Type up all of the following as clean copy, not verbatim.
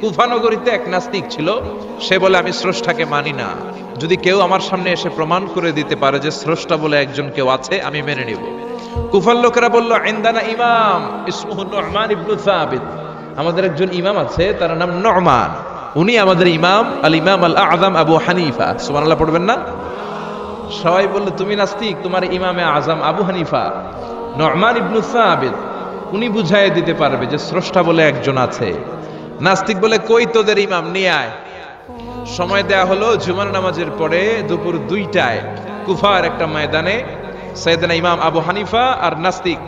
কুফা নগরীতে এক নাস্তিক ছিল, সে বলে আমি স্রষ্টাকে মানি না, যদি কেউ আমার সামনে এসে প্রমাণ করে দিতে পারে যে স্রষ্টা বলে একজন কেউ আছে আমি মেনে নিব। কুফার লোকেরা বলল ইনদানা ইমাম ইসমুহু নু'মান ইবনে সাবিত, আমাদের একজন ইমাম আছে তার নাম নু'মান, উনি আমাদের ইমাম, আল ইমাম আল আযম আবু হানিফা। সুবহানাল্লাহ পড়বেন না? সবাই বলল তুমি নাস্তিক, তোমার ইমামে আযম আবু হানিফা নু'মান ইবনে সাবিত, উনি বুঝাইয়ে দিতে পারবে যে স্রষ্টা বলে একজন আছে। নাস্তিক বলে কই তোদের ইমাম, নিয়ে আয়। সময় দেয়া হলো জুমার নামাজের পরে দুপুর 2টায় কুফার একটা ময়দানে সাইয়েদনা ইমাম আবু হানিফা আর নাস্তিক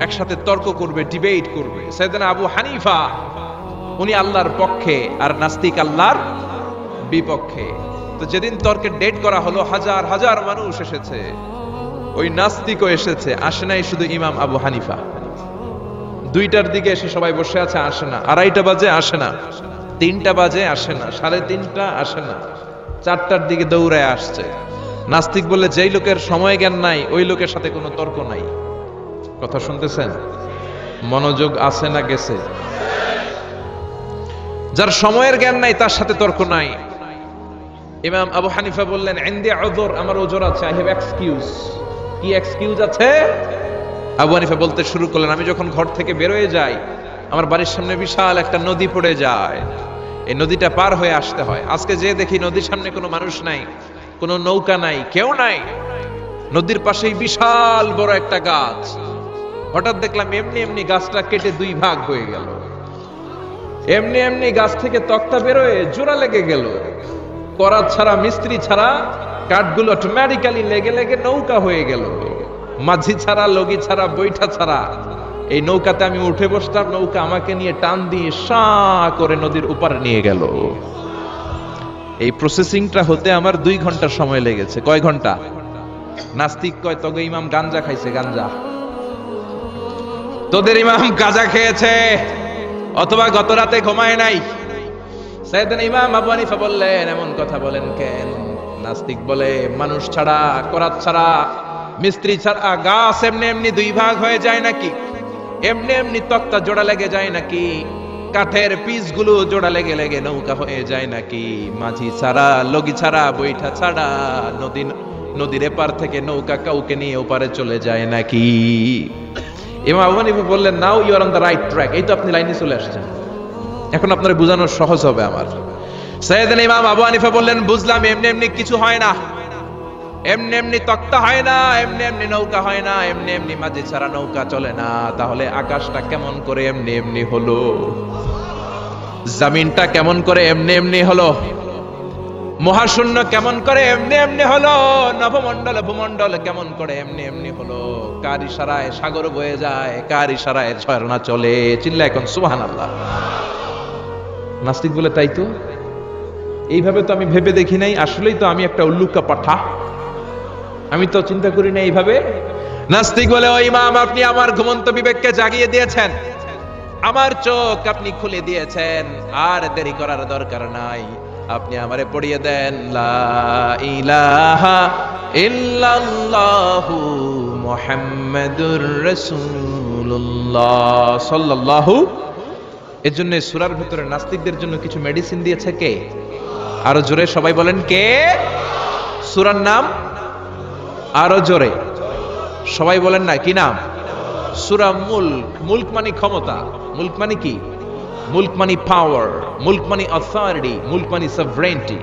একসাথে তর্ক করবে, ডিবেট করবে। সাইয়েদনা আবু হানিফা উনি আল্লাহর পক্ষে আর নাস্তিক আল্লাহর বিপক্ষে। তো যেদিন তর্কের ডেট করা হলো, হাজার হাজার মানুষ এসেছে, ওই নাস্তিকও এসেছে, আসে নাই শুধু ইমাম আবু হানিফা। 2টার দিকে এসে সবাই বসে আছে, আসে না। 2:30 বাজে, আসে না। 3টা বাজে, আসে না। 3:30টা, আসে না। 4টার দিকে দৌড়ায় আসছে। নাস্তিক বলে যেই লোকের সময় জ্ঞান নাই ওই লোকের সাথে কোনো তর্ক নাই। কথা শুনতেছেন? মনোযোগ আছে না গেছে? যার সময়ের জ্ঞান নাই তার সাথে তর্ক নাই। ইমাম আবু হানিফা বললেন ইনদি উযর, আমার ওজর আছে, আই হ্যাভ এক্সকিউজ। কি এক্সকিউজ আছে? আবু হানিফা বলতে শুরু করলেন, আমি যখন ঘর থেকে বের হয়ে যাই আমার বাড়ির সামনে বিশাল একটা নদী পড়ে যায়, এই নদীটা পার হয়ে আসতে হয়। আজকে যে দেখি নদীর সামনে কোনো মানুষ নাই, কোনো নৌকা নাই, কেউ নাই। নদীর পাশেই বিশাল বড় একটা গাছ। হঠাৎ দেখলাম এমনি এমনি গাছটা কেটে 2 ভাগ হয়ে গেল। এমনি এমনি গাছ থেকে তক্তা বেরোয় জোড়া লেগে গেল। করাত ছাড়া, মিস্ত্রি ছাড়া কাঠগুলো অটোমেটিক্যালি লেগে লেগে নৌকা হয়ে গেল। মাঝি ছাড়া, লগি ছাড়া, বৈঠা ছাড়া এই নৌকাতে আমি উঠে বসলাম, নৌকা আমাকে নিয়ে টান দিয়ে সা করে নদীর উপারে নিয়ে গেল। এই প্রসেসিংটা হতে আমার 2 ঘন্টা সময় লেগেছে। কয় ঘন্টা? নাস্তিক কয় তবে ইমাম গাঞ্জা খাইছে, গাঞ্জা। তোদের ইমাম গাঁজা খেয়েছে অথবা গত রাতে ঘুমায় নাই। সাইয়েদনা ইমাম আবু হানিফা বললেন এমন কথা বলেন কেন? নাস্তিক বলে মানুষ ছাড়া, করাত ছাড়া, মিস্ত্রি ছাড়া গাছ এমনি এমনি 2 ভাগ হয়ে যায় নাকি? এমনি এমনি তক্তা জোড়া লেগে যায় নাকি? কাঠের পিসগুলো জোড়া লেগে লেগে নৌকা হয়ে যায় নাকি? মাঝি ছাড়া, লগি ছাড়া, বৈঠা ছাড়া নদীর এপার থেকে নৌকা কাউকে নিয়ে ওপারে চলে যায় নাকি? ইমাম আবু হানিফা বললেন now you are on the right track, এই তো আপনি লাইনে চলে আসছেন, এখন আপনার বোঝানো সহজ হবে আমার। সাইয়েদনা ইমাম আবু হানিফা বললেন বুঝলাম, এমনি এমনি কিছু হয় না, এমনি এমনি তক্তা হয় না, এমনি এমনি নৌকা হয় না, এমনি এমনি মাঝি ছাড়া নৌকা চলে না। তাহলে আকাশটা কেমন করে এমনি এমনি হলো? জমিনটা কেমন করে এমনি এমনি হলো? মহাশূন্য কেমন করে এমনি এমনি হলো? নভমণ্ডল ভূমণ্ডল কেমন করে এমনি এমনি হলো? কার ইশারায় সাগর বয়ে যায়, কার ইশারায় ঝর্ণা চলে? চিল্লা এখন সুবহানাল্লাহ। নাস্তিক বলে তাই তো, এইভাবে তো আমি ভেবে দেখি নাই, আসলেই তো আমি একটা উল্লুকা পাঠা, আমি তো চিন্তা করি না এইভাবে। নাস্তিক বলে ও ইমাম, আপনি আমার ঘুমন্ত বিবেককে জাগিয়ে দিয়েছেন, আমার চোখ আপনি খুলে দিয়েছেন, আর দেরি করার দরকার নাই। আপনি আমারে পড়িয়ে দেন লা ইলাহা ইল্লাল্লাহু মুহাম্মাদুর রাসূলুল্লাহ সাল্লাল্লাহু। এর জন্য সূরার ভিতরে নাস্তিকদের জন্য কিছু মেডিসিন দিয়েছে কে? আরো জোরে সবাই বলেন কে? সূরার নাম আরো জোরে সবাই বলেন না, কি নাম? সূরা মুলক। মুলক মানে ক্ষমতা, মুলক মানে কি? মুলক মানে পাওয়ার, মুলক মানে অথরিটি, মুলক মানে সভরেন্টি।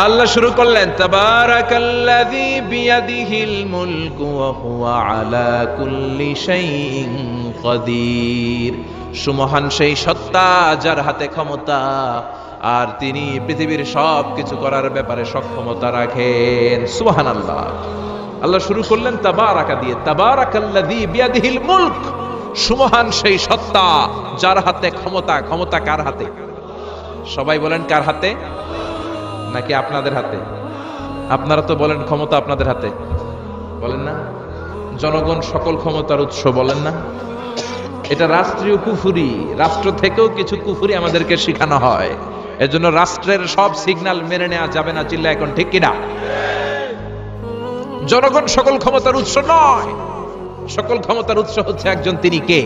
আল্লাহ শুরু করলেন তাবারাকাল্লাযী বিয়াদিহিল মুলকু ওয়া হুয়া আলা কুল্লি শাইইন কাদির। সুমহান সেই সত্তা যার হাতে ক্ষমতা, আর তিনি পৃথিবীর সব কিছু করার ব্যাপারে সক্ষমতা রাখেন। সুবহানাল্লাহ। আল্লাহ শুরু করলেন তাবারাকা দিয়ে, তাবারাকাল্লাযী বিয়াদিহিল মুলক, সুমহান সেই সত্তা যার হাতে ক্ষমতা। ক্ষমতা কার হাতে? সবাই বলেন কার হাতে? নাকি আপনাদের হাতে? আপনারা তো বলেন ক্ষমতা আপনাদের হাতে, বলেন না? জনগণ সকল ক্ষমতার উৎস, বলেন না? এটা রাষ্ট্রীয় কুফুরি, রাষ্ট্র থেকেও কিছু কুফুরি আমাদেরকে শেখানো হয়। এজন্য রাষ্ট্রের সব সিগন্যাল মেনে নেওয়া যাবে না। চিল্লা এখন ঠিক কিনা? জনগণ সকল ক্ষমতার উৎস নয়, সকল ক্ষমতার উৎস হচ্ছে একজন, তিনি কে?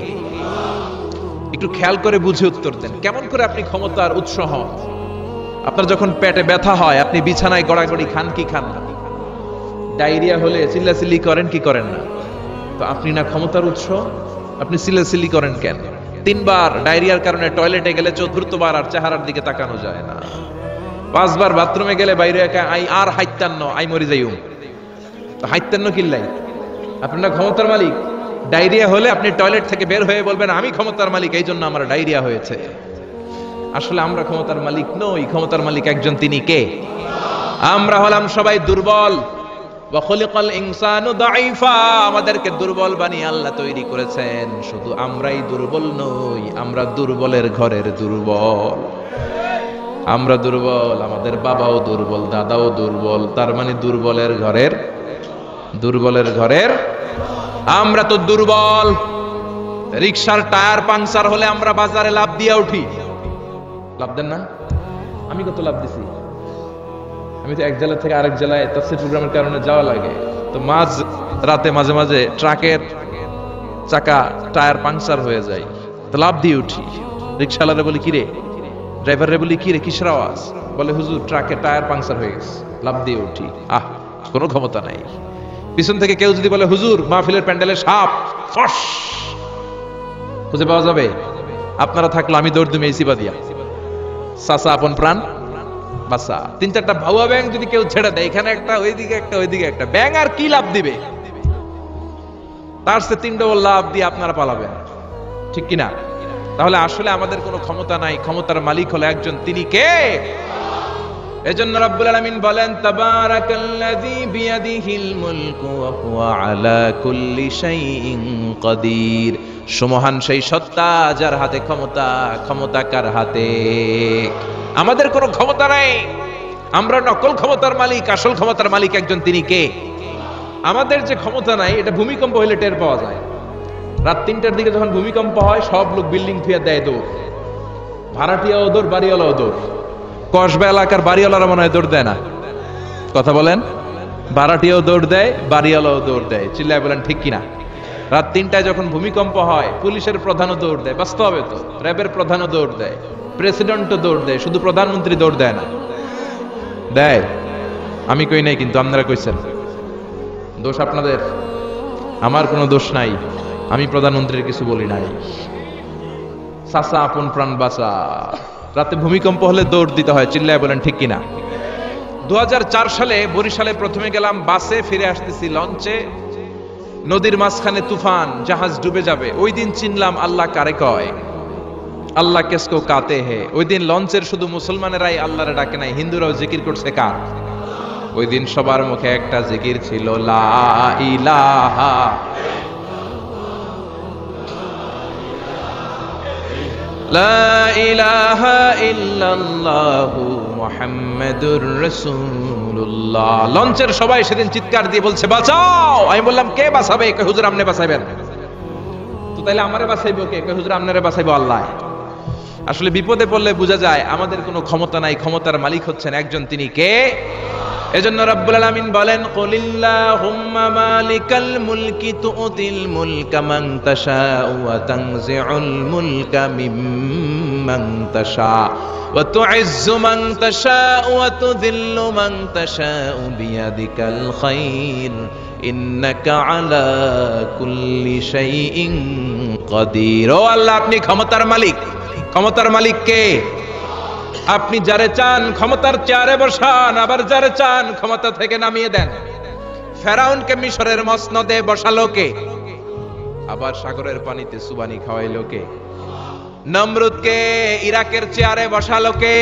একটু খেয়াল করে বুঝে উত্তর দেন। কেমন করে আপনি ক্ষমতার উৎস হন? আপনার যখন পেটে ব্যথা হয়, আপনি বিছানায় গড়াগড়ি খান কি খান না? ডায়রিয়া হলে চিল্লাচিল্লি করেন কি করেন না? তো আপনি না ক্ষমতার উৎস, আপনি চিল্লাচিল্লি করেন কেন? 3 বার ডায়রিয়ার কারণে টয়লেটে গেলে 4র্থবার আর চেহারার দিকে তাকানো যায় না। 5 বার বাথরুমে গেলে বাইরে একা আই আর হাইতান্ন আই মরি যাইউম। তো হাইতান্ন কিল্লাই? আপনি না ক্ষমতার মালিক। ডায়রিয়া হলে আপনি টয়লেট থেকে বের হয়ে বলবেন আমি ক্ষমতার মালিক, এই জন্য আমার ডায়রিয়া হয়েছে। আসলে আমরা ক্ষমতার মালিক নই, ক্ষমতার মালিক একজন, তিনি কে? আমরা হলাম সবাই দুর্বল। ওয়া খুলিকাল ইনসানু দাঈফা, আমাদেরকে দুর্বল বানিয়ে আল্লাহ তৈরি করেছেন। শুধু আমরাই দুর্বল নই, আমরা দুর্বলের ঘরের দুর্বল। আমরা দুর্বল, আমাদের বাবাও দুর্বল, দাদাও দুর্বল, তার মানে দুর্বলের ঘরের আমরা তো দুর্বল। রিকশার টায়ার পাংচার হলে আমরা বাজারে লাভ দিয়ে উঠি, লাভ দেন না? আমি কত লাভ দিছি? আমি তো এক জেলা থেকে আরেক জেলায় তাফসীর প্রোগ্রামের কারণে যাওয়া লাগে, তো মাঝ রাতে মাঝে মাঝে ট্রাকের চাকা টায়ার পাংচার হয়ে যায়, তো লাভ দিয়ে উঠি। রিকশাওয়ালারে বলি কিরে, ড্রাইভারে বলি কিরে কিসের আওয়াজ? বলে হুজুর ট্রাকের টায়ার পাংচার হয়ে গেছে, লাভ দিয়ে উঠি। কোনো ক্ষমতা নাই। পিছন থেকে কেউ যদি বলে হুজুর মাহফিলের প্যান্ডেলে সাপ, ফস খুঁজে পাওয়া যাবে? আপনারা থাকলে আমি দৌড় দিই এসি বাদিয়া, চাচা আপন প্রাণ বাসা। 3-4টা ভাউয়া ব্যাং যদি কেউ ছেড়ে দেয়, এখানে একটা ওইদিকে একটা ওইদিকে একটা, ব্যাং আর কি লাভ দিবে? তার সে 3 ডবল লাভ দিয়ে আপনারা পালাবেন, ঠিক কিনা? তাহলে আসলে আমাদের কোনো ক্ষমতা নাই, ক্ষমতার মালিক হলো একজন, তিনি কে? এজন্য রব্বুল আলামিন বলেন তাবারাকাল্লাযী বিয়াদিহিল মুলকু ওয়া হুয়া আলা কুল্লি শাইইন কাদির। সুমহান সেই সত্তা যার হাতে ক্ষমতা, ক্ষমতা কার হাতে? আমাদের কোনো ক্ষমতা নাই, আমরা নকল ক্ষমতার মালিক, আসল ক্ষমতার মালিক একজন, তিনি কে? আমাদের যে ক্ষমতা নাই, এটা ভূমিকম্প হলে টের পাওয়া যায়। রাত 3টার দিকে যখন ভূমিকম্প হয়, সব লোক বিল্ডিং থুয়ে দেয় দৌড়। ভাড়াটিয়াও দৌড়, বাড়িওয়ালাও দৌড়। কসবা এলাকার বাড়িওয়ালারা মনে হয় দৌড় দেয় না, কথা বলেন? ভাড়াটিয়াও দৌড় দেয়, বাড়িওয়ালাও দৌড় দেয়। চিল্লায় বলেন ঠিক কিনা? রাত 3টায় যখন ভূমিকম্প হয়, পুলিশের প্রধানও দৌড় দেয়, বাস্তবে তো র্যাবের প্রধানও দৌড় দেয়, প্রেসিডেন্টও দৌড় দেয়, শুধু প্রধানমন্ত্রী দৌড় দেয় না। দেয়, আমি কই নাই, কিন্তু আপনারা কইছেন। দোষ আপনাদের, আমার কোনো দোষ নাই। আমি প্রধানমন্ত্রীর কিছু বলি নাই। চাচা আপন প্রাণ বাঁচা। রাতে ভূমিকম্প হলে দৌড় দিতে হয়, চিল্লায় বলেন ঠিক কিনা? 2004 সালে বরিশালে প্রথমে গেলাম বাসে, ফিরে আসতেছি লঞ্চে, নদীর মাঝখানে তুফান, জাহাজ ডুবে যাবে। ওই দিন চিনলাম আল্লাহ কারে কয়, আল্লাহ কেসকো কাতে হে। ওই দিন লঞ্চের শুধু মুসলমানেরাই আল্লাহরে ডাকে নাই, হিন্দুরাও জিকির করছে কার? ওই দিন সবার মুখে একটা জিকির ছিল, লা ইলাহা লা ইলাহা ইল্লাল্লাহু মুহাম্মাদুর রাসূলুল্লাহ। লঞ্চের সবাই সেদিন চিৎকার দিয়ে বলছে বাঁচাও। আমি বললাম কে বাঁচাবে? কে হুজুর আপনি বাঁচাবেন। তো তাইলে আমারে বাঁচাইবো কে? কে হুজুর আপনারে বাঁচাইবো আল্লাহ। আসলে বিপদে পড়লে বোঝা যায় আমাদের কোনো ক্ষমতা নাই, ক্ষমতার মালিক হচ্ছেন একজন, তিনি কে? এজন্য রব্বুল আলামিন বলেন কুলিল্লাহুম্মা মালিকাল মুলকি তুতিল মুলকা মান তাশাউ ওয়া তানজিউল মুলকা মিম্মান তাশা ওয়া তুইজ্জু মান তাশাউ ওয়া তুযিল্লু মান তাশাউ বিয়াদিকাল খায়র ইন্নাকা আলা কুল্লি শাইইন কাদির। ও আল্লাহ, আপনি ক্ষমতার মালিক। ক্ষমতার মালিক কে? আপনি যারে চান ক্ষমতার চেয়ারে বসান, আবার যারে চান ক্ষমতা থেকে নামিয়ে দেন। ফেরাউনকে মিশরের মসনদে বসালো কে? আবার সাগরের পানিতে সুবানি খাওয়াইলো কে? নমরুদকে ইরাকের চেয়ারে বসালো কে?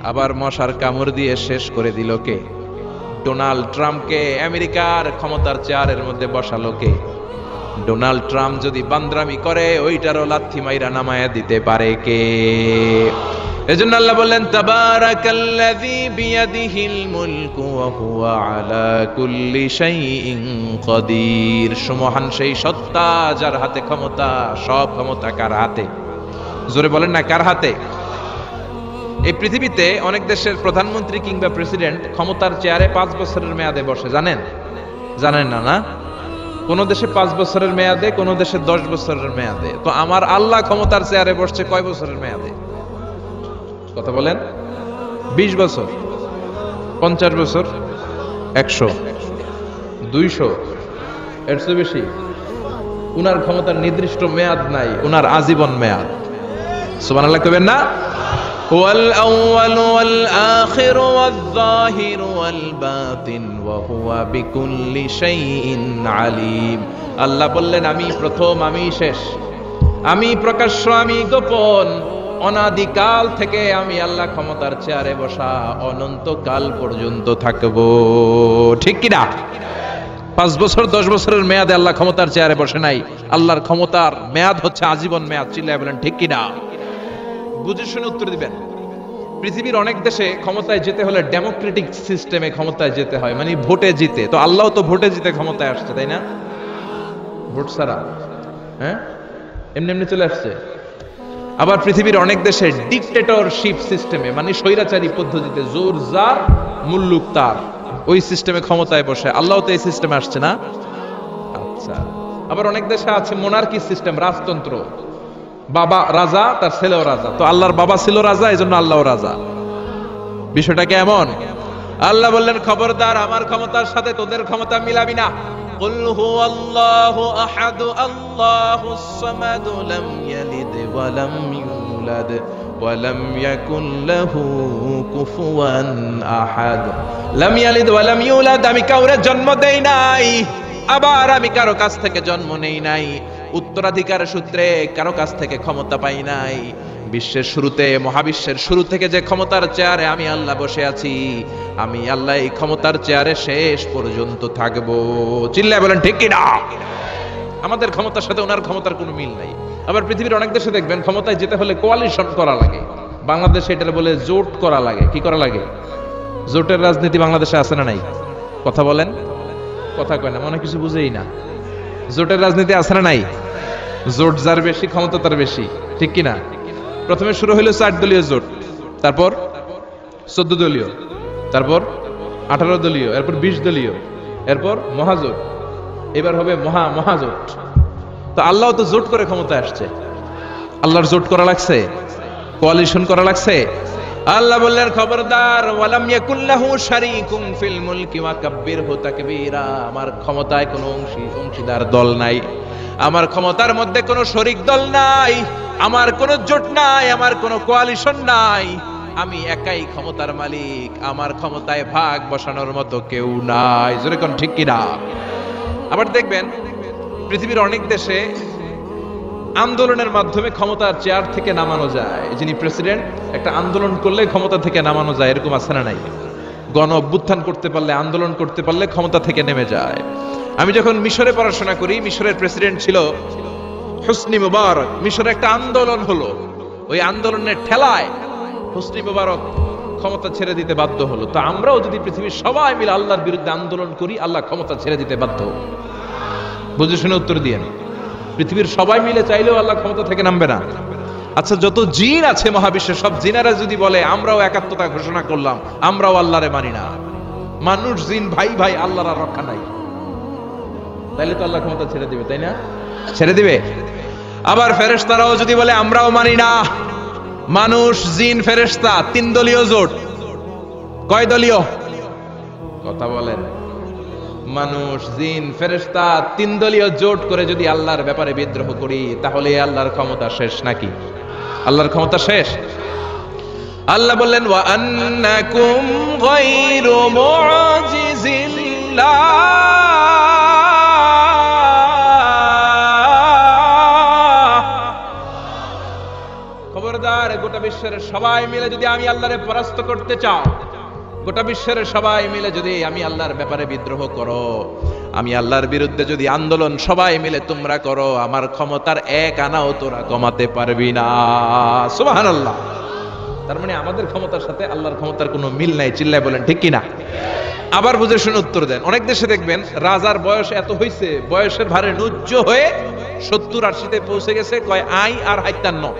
আবার মশার কামড় দিয়ে শেষ করে দিল কে? ডোনাল্ড ট্রাম্পকে আমেরিকার ক্ষমতার চেয়ারের মধ্যে বসালো কে? ডোনাল্ড ট্রাম্প যদি বান্দ্রামি করে, ওইটারও লাথি মাইরা নামায়া দিতে পারে কে? এজন্য আল্লাহ বললেন তাবারাকাল্লাযী বিয়াদিহিল মুলকু ওয়া হুয়া আলা কুল্লি শাইইন কাদির। সুমহান সেই সত্তা যার হাতে ক্ষমতা, সব ক্ষমতা কার হাতে? জোরে বলেন না, কার হাতে? এই পৃথিবীতে অনেক দেশের প্রধানমন্ত্রী কিংবা প্রেসিডেন্ট ক্ষমতার চেয়ারে 5 বছরের মেয়াদে বসে, জানেন? জানেন না? না, কোন দেশে 5 বছরের মেয়াদে, কোন দেশে 10 বছরের মেয়াদে। তো আমার আল্লাহ ক্ষমতার চেয়ারে বসছে কয় বছরের মেয়াদে? কথা বলেন। 20 বছর, 50 বছর, 100, 200, এর চেয়ে বেশি? উনার ক্ষমতার নির্দিষ্ট মেয়াদ নাই, উনার আজীবন মেয়াদ। সুবহানাল্লাহ কইবেন না? হুয়াল আউয়ালু ওয়াল আখিরু ওয়াল যাহিরু ওয়াল বাতিন ওয়া হুয়া বিকুল্লি শাইইন আলিম। আল্লাহ বললেন, আমি প্রথম, আমি শেষ, আমি প্রকাশ্য, আমি গোপন। অনাদিকাল থেকে আমি আল্লাহ ক্ষমতার চেয়ারে বসা, অনন্তকাল পর্যন্ত থাকবো। ঠিক কি না? 5 বছর 10 বছরের মেয়াদে আল্লাহ ক্ষমতার চেয়ারে বসে নাই। আল্লাহর ক্ষমতার মেয়াদ হচ্ছে আজীবন মেয়াদ। চিল্লায় বলেন ঠিক কি না? বুঝে শুনে উত্তর দিবেন। পৃথিবীর অনেক দেশে ক্ষমতায় যেতে হলে ডেমোক্রেটিক সিস্টেমে ক্ষমতায় যেতে হয়, মানে ভোটে জিতে। তো আল্লাহও তো ভোটে জিতে ক্ষমতায় আসছে, তাই না? ভোট ছাড়া, হ্যাঁ, এমনি এমনি চলে আসছে। আবার পৃথিবীর অনেক দেশে ডিকটেটরশিপ সিস্টেমে, মানে স্বৈরাচারী পদ্ধতিতে, জোর যার মুল্লুক তার, ওই সিস্টেমে ক্ষমতায় বসে। আল্লাহ তো এই সিস্টেমে আসছে না? আচ্ছা। আবার অনেক দেশে আছে মোনার্কি সিস্টেম, রাজতন্ত্র, বাবা রাজা, তার ছেলেও রাজা। তো আল্লাহর বাবা ছিল রাজা, এজন্য আল্লাহও রাজা। বিষয়টা কেমন? আল্লাহ বললেন, খবরদার, আমার ক্ষমতার সাথে তোদের ক্ষমতা মিলাবি না। কুল হুয়াল্লাহু আহাদ আল্লাহুস সামাদ লাম ইয়ালিদ ওয়া লাম ইউলাদ ওয়া লাম ইয়াকুল লাহু কুফুয়ান আহাদ। লাম ইয়ালিদ ওয়া লাম ইউলাদ, আমি কাউরে জন্ম দেই নাই, আবার আমি কারো কাছ থেকে জন্ম নেই নাই, উত্তরাধিকার সূত্রে কারো কাছ থেকে ক্ষমতা পাই নাই। বিশ্বের শুরুতে, মহাবিশ্বের শুরু থেকে যে ক্ষমতার চেয়ারে আমি আল্লাহ বসে আছি, আমি আল্লাহ এই ক্ষমতার চেয়ারে শেষ পর্যন্ত থাকবো। চিল্লায় বলেন ঠিক কি না? আমাদের ক্ষমতার সাথে ওনার ক্ষমতার কোনো মিল নাই। আবার পৃথিবীর অনেক দেশে দেখবেন ক্ষমতায় যেতে হলে কোয়ালিশন করা লাগে। বাংলাদেশে এটা বলে জোট করা লাগে। কি করা লাগে? জোটের রাজনীতি বাংলাদেশে আছে না নাই? কথা বলেন। কথা কয় না, মনে কিছু বুঝেই না। জোটের রাজনীতি আছে না নাই? জোট যার বেশি, ক্ষমতা তার বেশি। ঠিক কি না? প্রথমে শুরু হলো 4 দলীয় জোট, তারপর 14 দলীয়, তারপর 18 দলীয়, এরপর 20 দলীয়, এরপর মহাজোট, এবার হবে মহাজোট। তো আল্লাহ তো জোট করে ক্ষমতায় আসছে। আল্লাহর জোট করা লাগছে, কোয়ালিশন করা লাগছে। আল্লাহ বললেন, খবরদার, ওয়ালাম ইয়াকুল্লাহু শারীকুম ফিল মুলকি ওয়া কাব্বিরহু তাকবীরা। আমার ক্ষমতায় কোনো অংশীদার দল নাই, আমার ক্ষমতার মধ্যে কোনো শরিক দল নাই, আমার কোনো জোট নাই, আমার কোনো কোয়ালিশন নাই। আমি একাই ক্ষমতার মালিক, আমার ক্ষমতায় ভাগ বসানোর মতো কেউ নাই। জোরে কোন ঠিক কি না? আবার দেখবেন পৃথিবীর অনেক দেশে আন্দোলনের মাধ্যমে ক্ষমতার চেয়ার থেকে নামানো যায়। যিনি প্রেসিডেন্ট, একটা আন্দোলন করলে ক্ষমতা থেকে নামানো যায়, এরকম আছে না নাই? গণ অভ্যুত্থান করতে পারলে, আন্দোলন করতে পারলে ক্ষমতা থেকে নেমে যায়। আমি যখন মিশরে পড়াশোনা করি, মিশরের প্রেসিডেন্ট ছিল হোসনি মুবারক। মিশরে একটা আন্দোলন হলো, ওই আন্দোলনের ঠেলায় হোসনি মুবারক ক্ষমতা ছেড়ে দিতে বাধ্য হলো। তো আমরাও যদি পৃথিবীর সবাই মিলে আল্লাহর বিরুদ্ধে আন্দোলন করি, আল্লাহ ক্ষমতা ছেড়ে দিতে বাধ্য। বুঝে শুনে উত্তর দিয়েন। পৃথিবীর সবাই মিলে চাইলেও আল্লাহ ক্ষমতা থেকে নামবে না। আচ্ছা, যত জিন আছে মহাবিশ্বে, সব জিনারা যদি বলে আমরাও একাত্মতা ঘোষণা করলাম, আমরাও আল্লাহরে মানি না, মানুষ জিন ভাই ভাই, আল্লাহর আর রক্ষা নাই, তাইলে তো আল্লাহ ক্ষমতা ছেড়ে দিবে, তাই না? ছেড়ে দিবে। আবার ফেরেশতারাও যদি বলে আমরাও মানি না, মানুষ জিন ফেরেশতা 3 দলীয় জোট। কয় দলীয়? কথা বলেন। মানুষ জিন ফেরেশতা 3 দলীয় জোট করে যদি আল্লাহর ব্যাপারে বিদ্রোহ করি, তাহলে আল্লাহর ক্ষমতা শেষ নাকি? আল্লাহর ক্ষমতা শেষ? আল্লাহ বললেন, ওয়া আন্নাকুম গায়রু মুআজিজিল্লাহ। খবরদার, গোটা বিশ্বের সবাই মিলে যদি আমি আল্লাহরে পরাস্ত করতে চাও, গোটা বিশ্বের সবাই মিলে যদি আমি আল্লাহর ব্যাপারে বিদ্রোহ করো, আমি আল্লাহর বিরুদ্ধে যদি আন্দোলন সবাই মিলে তোমরা করো, আমার ক্ষমতার 1 আনাও তোরা কমাতে পারবি না। সুবহানাল্লাহ। তার মানে আমাদের ক্ষমতার সাথে আল্লাহর ক্ষমতার কোনো মিল নাই। চিল্লায় বলেন ঠিক কিনা? আবার বুঝে শুনে উত্তর দেন। অনেক দেশে দেখবেন রাজার বয়স এত হইছে, বয়সের ভারে নুজ্জ হয়ে 70-80-তে পৌঁছে গেছে, কয় আই আর 57,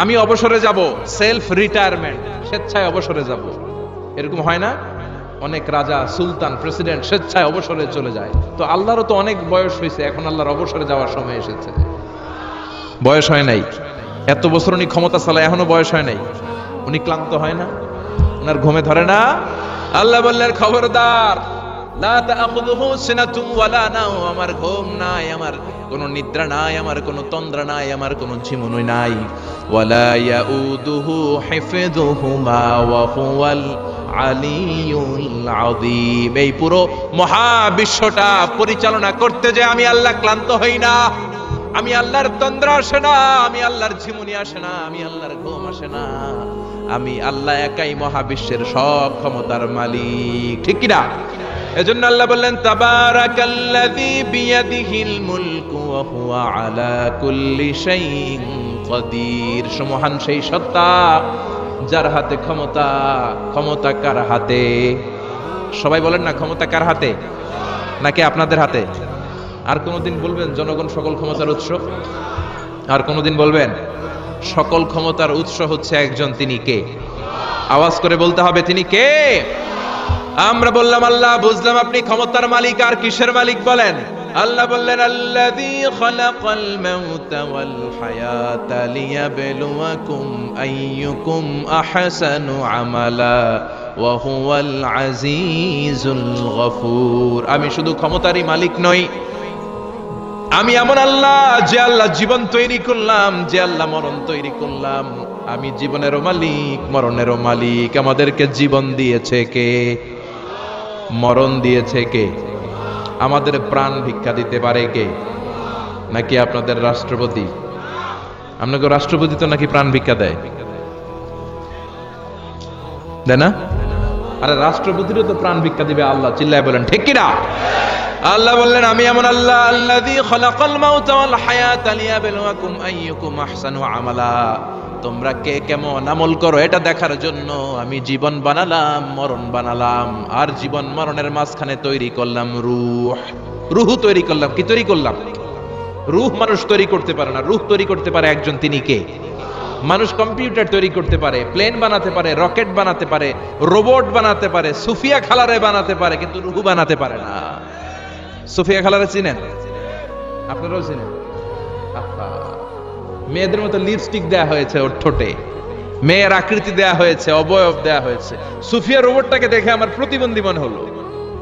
আমি অবসরে যাব, সেলফ রিটায়ারমেন্ট, স্বেচ্ছায় অবসরে যাব। এরকম হয় না? অনেক রাজা, সুলতান, প্রেসিডেন্ট স্বেচ্ছায় অবসরে চলে যায়। তো আল্লাহরও তো অনেক বয়স হয়েছে, এখন আল্লাহর অবসরে যাওয়ার সময় এসেছে। বয়স হয় নাই, এত বছর উনি ক্ষমতা চালায়, এখনো বয়স হয় নাই। উনি ক্লান্ত হয় না? ওনার ঘুমে ধরে না? আল্লাহ বললেন খবরদার, লা তাখুযুহু সিনাতুন ওয়ালা নাওম, আমার ঘুম নাই, আমার কোনো নিদ্রা নাই, আমার কোনো তন্দ্রা নাই, আমার কোনো ঝিমুনি নাই। ওয়ালা ইয়াউদুহু হিফযুহুমা ওয়া হুয়াল আলিয়ুল আযীম। এই পুরো মহাবিশ্বটা পরিচালনা করতে যে আমি আল্লাহ ক্লান্ত হই না, আমি আল্লাহর তন্দ্রা আসে না, আমি আল্লাহর ঝিমুনি আসে না, আমি আল্লাহর ঘুম আসে না। আমি আল্লাহ একাই মহাবিশ্বের সব ক্ষমতার মালিক, ঠিক কি না? এজন্য আল্লাহ বললেন তাবারাকাল্লাযী বিয়াদিহিল মুলকু ওয়া হুয়া আলা কুল্লি শাইইন কাদির। মহান সেই সত্তা যার হাতে ক্ষমতা। ক্ষমতা কার হাতে? সবাই বলেন না, ক্ষমতা কার হাতে? নাকি আপনাদের হাতে? আর কোনদিন বলবেন জনগণ সকল ক্ষমতার উৎস? আর কোনদিন বলবেন সকল ক্ষমতার উৎস হচ্ছে একজন, তিনি কে? আওয়াজ করে বলতে হবে, তিনি কে? আমরা বললাম আল্লাহ, বুঝলাম আপনি ক্ষমতার মালিক, আর কিসের মালিক বলেন? আল্লাহ বললেন আল্লাযী খালাকাল মাউতা ওয়াল হায়াতা লিয়াবলুয়াকুম আইয়ুকুম আহসানু আমালা ওয়া হুয়াল আজিজুল গফুর। আমি শুধু ক্ষমতারই মালিক নই, আমি এমন আল্লাহ যে আল্লাহ জীবন তৈরি করলাম, যে আল্লাহ মরণ তৈরি করলাম। আমি জীবনেরও মালিক, মরণেরও মালিক। আমাদেরকে জীবন দিয়েছে কে? মরণ দিয়েছে কে? আমাদের প্রাণ ভিক্ষা দিতে পারে কে? নাকি আপনাদের রাষ্ট্রপতি? আপনাকে রাষ্ট্রপতি তো নাকি প্রাণ ভিক্ষা দেয়, দেয় না? আরে রাষ্ট্রপতিরও তো প্রাণ ভিক্ষা দিবে আল্লাহ, চিল্লায় বলেন ঠিক কিনা? আল্লাহ বললেন আমি এমন আল্লাহ আল্লাযী খালাকাল মাউতা ওয়াল হায়াতা লিয়াবলুয়াকুম আইয়ুকুম আহসানু আমালা। তোমরা কে কেমন আমল করো এটা দেখার জন্য আমি জীবন বানালাম, মরণ বানালাম, আর জীবন মরণের মাঝখানে তৈরি করলাম রূহ। রূহ তৈরি করলাম। কি তৈরি করলাম? রূহ মানুষ তৈরি করতে পারে না, রূহ তৈরি করতে পারে একজন, তিনি কে? মানুষ কম্পিউটার তৈরি করতে পারে, প্লেন বানাতে পারে, রকেট বানাতে পারে, রোবট বানাতে পারে, সুফিয়া খালারে বানাতে পারে, কিন্তু রূহ বানাতে পারে না। সুফিয়া খালারে চিনেন? আপনারাও চিনেন? মেয়েদের মতো লিপস্টিক দেয়া হয়েছে ওর ঠোঁটে, মেয়ের আকৃতি দেয়া হয়েছে, অবয়ব দেয়া হয়েছে। সুফিয়া রোবটটাকে দেখে আমার প্রতিবন্ধী মনে হলো।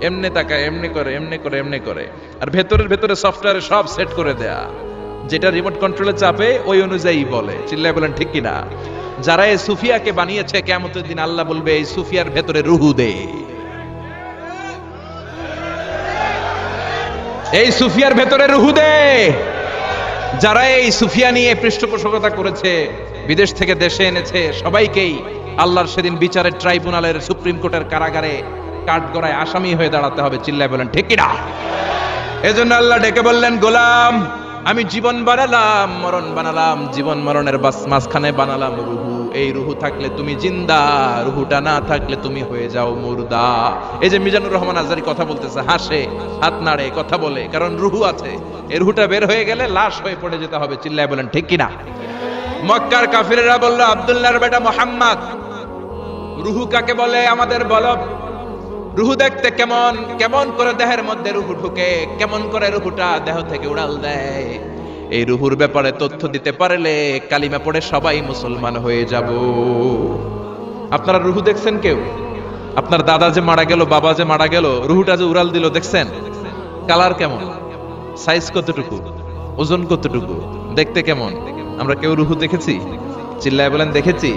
এমনি তাকায়, এমনি করে, এমনি করে, এমনি করে, আর ভেতরে সফটওয়্যারে সব সেট করে দেয়া, যেটা রিমোট কন্ট্রোলে চাপে ওই অনুযায়ী বলে। চিল্লায় বলেন ঠিক কিনা? যারা এই সুফিয়াকে বানিয়েছে, কিয়ামতের দিন আল্লাহ বলবে এই সুফিয়ার ভেতরে রূহ দে। এই সুফিয়ার ভেতরে রূহ দে। যারা এই সুফিয়া নিয়ে পৃষ্ঠপোষকতা করেছে, বিদেশ থেকে দেশে এনেছে, সবাইকেই আল্লাহর সেদিন বিচারের ট্রাইব্যুনালের, সুপ্রিম কোর্টের কারাগারে কাঠগড়ায় আসামি হয়ে দাঁড়াতে হবে। চিল্লায় বলেন ঠিক কিনা? এজন্য আল্লাহ ডেকে বললেন গোলাম, আমি জীবন বানালাম, মরণ বানালাম, জীবন মরণের মাঝখানে বানালাম রূহ। এই রূহ থাকলে তুমি জিন্দা, রূহটা না থাকলে তুমি হয়ে যাও মুর্দা। এই যে মিজানুর রহমান আজহারী কথা বলতেছে, হাসে, হাত নাড়ে, কথা বলে, কারণ রূহ আছে। এই রূহটা বের হয়ে গেলে লাশ হয়ে পড়ে যেতে হবে। চিল্লায় বলেন ঠিক কিনা? মক্কার কাফিরেরা বলল আব্দুল্লাহর বেটা মুহাম্মদ, রূহ কাকে বলে আমাদের বলো। রূহ দেখতে কেমন? কেমন করে দেহের মধ্যে রূহ ঢুকে, কেমন করে রূহটা দেহ থেকে উড়াল দেয়। এই রূহুর ব্যাপারে তথ্য দিতে পারলে কালিমা পড়ে সবাই মুসলমান হয়ে যাব। আপনারা রূহ দেখছেন কেউ? আপনার দাদা যে মারা গেল, বাবা যে মারা গেল, রূহটা যে উড়াল দিল, দেখছেন? কালার কেমন? সাইজ কতটুকু? ওজন কতটুকু? দেখতে কেমন? আমরা কেউ রূহ দেখেছি? চিল্লায় বলেন দেখেছি।